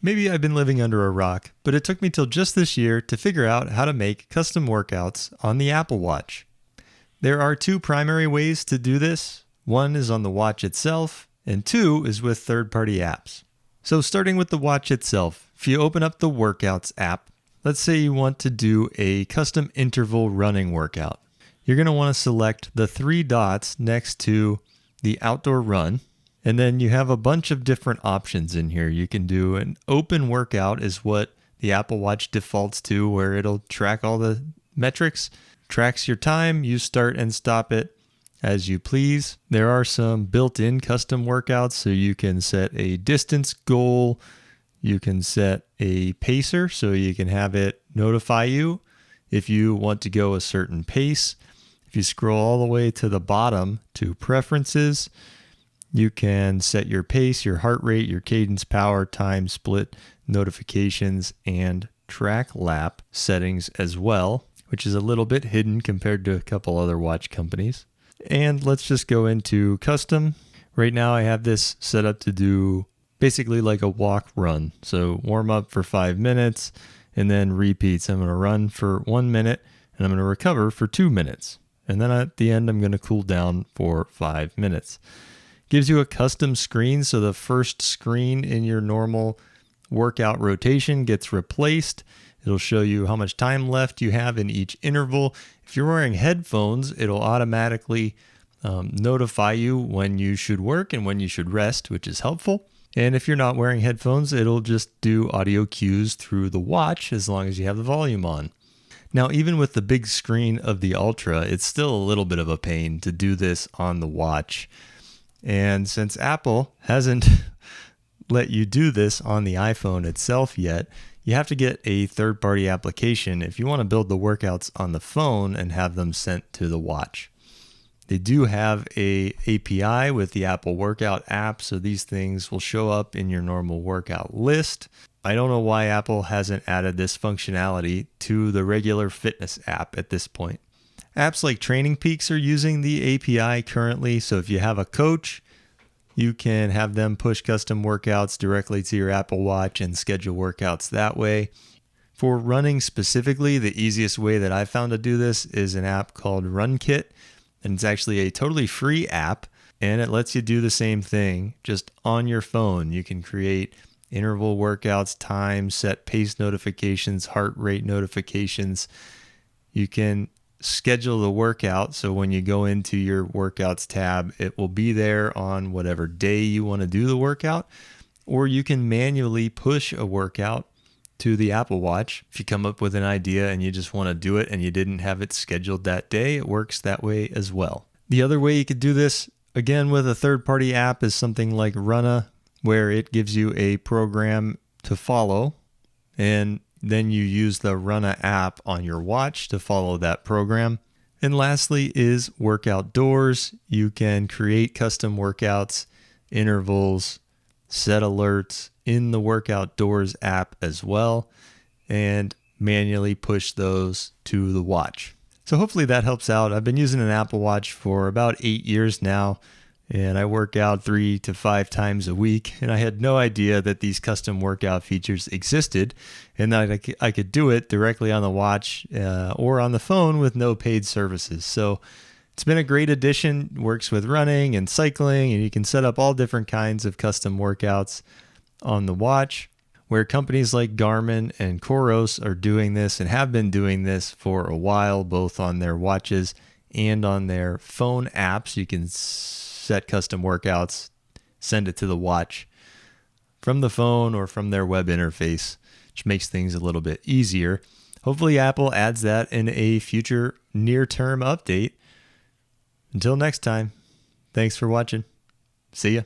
Maybe I've been living under a rock, but it took me till just this year to figure out how to make custom workouts on the Apple Watch. There are two primary ways to do this. One is on the watch itself, and two is with third-party apps. So starting with the watch itself, if you open up the Workouts app, let's say you want to do a custom interval running workout. You're going to want to select the three dots next to the outdoor run, and then you have a bunch of different options in here. You can do an open workout is what the Apple Watch defaults to, where it'll track all the metrics, tracks your time, you start and stop it as you please. There are some built-in custom workouts, so you can set a distance goal, you can set a pacer, so you can have it notify you if you want to go a certain pace. If you scroll all the way to the bottom to preferences, you can set your pace, your heart rate, your cadence, power, time, split, notifications, and track lap settings as well, which is a little bit hidden compared to a couple other watch companies. And let's just go into custom. Right now I have this set up to do basically like a walk run. So warm up for 5 minutes and then repeats. I'm going to run for 1 minute and I'm going to recover for 2 minutes. And then at the end, I'm going to cool down for 5 minutes. Gives you a custom screen, so the first screen in your normal workout rotation gets replaced. It'll show you how much time left you have in each interval. If you're wearing headphones, it'll automatically notify you when you should work and when you should rest, which is helpful. And if you're not wearing headphones, it'll just do audio cues through the watch as long as you have the volume on. Now, even with the big screen of the Ultra, it's still a little bit of a pain to do this on the watch. And since Apple hasn't let you do this on the iPhone itself yet, you have to get a third-party application if you want to build the workouts on the phone and have them sent to the watch. They do have an API with the Apple Workout app, so these things will show up in your normal workout list. I don't know why Apple hasn't added this functionality to the regular fitness app at this point. Apps like Training Peaks are using the API currently, so if you have a coach, you can have them push custom workouts directly to your Apple Watch and schedule workouts that way. For running specifically, the easiest way that I've found to do this is an app called RunKit, and it's actually a totally free app, and it lets you do the same thing just on your phone. You can create interval workouts, time, set pace notifications, heart rate notifications. You can schedule the workout, so when you go into your workouts tab, it will be there on whatever day you want to do the workout, or you can manually push a workout to the Apple Watch. If you come up with an idea and you just want to do it and you didn't have it scheduled that day, it works that way as well. The other way you could do this, again with a third-party app, is something like Runna, where it gives you a program to follow, and then you use the Runna app on your watch to follow that program. And lastly is Workoutdoors. You can create custom workouts, intervals, set alerts in the Workoutdoors app as well, and manually push those to the watch. So hopefully that helps out. I've been using an Apple Watch for about 8 years now, and I work out 3 to 5 times a week, and I had no idea that these custom workout features existed and that I could do it directly on the watch or on the phone with no paid services. So it's been a great addition. It works with running and cycling, and you can set up all different kinds of custom workouts on the watch, where companies like Garmin and Coros are doing this and have been doing this for a while, both on their watches and on their phone apps. You can set custom workouts, send it to the watch from the phone or from their web interface, which makes things a little bit easier. Hopefully Apple adds that in a future near-term update. Until next time, thanks for watching. See ya.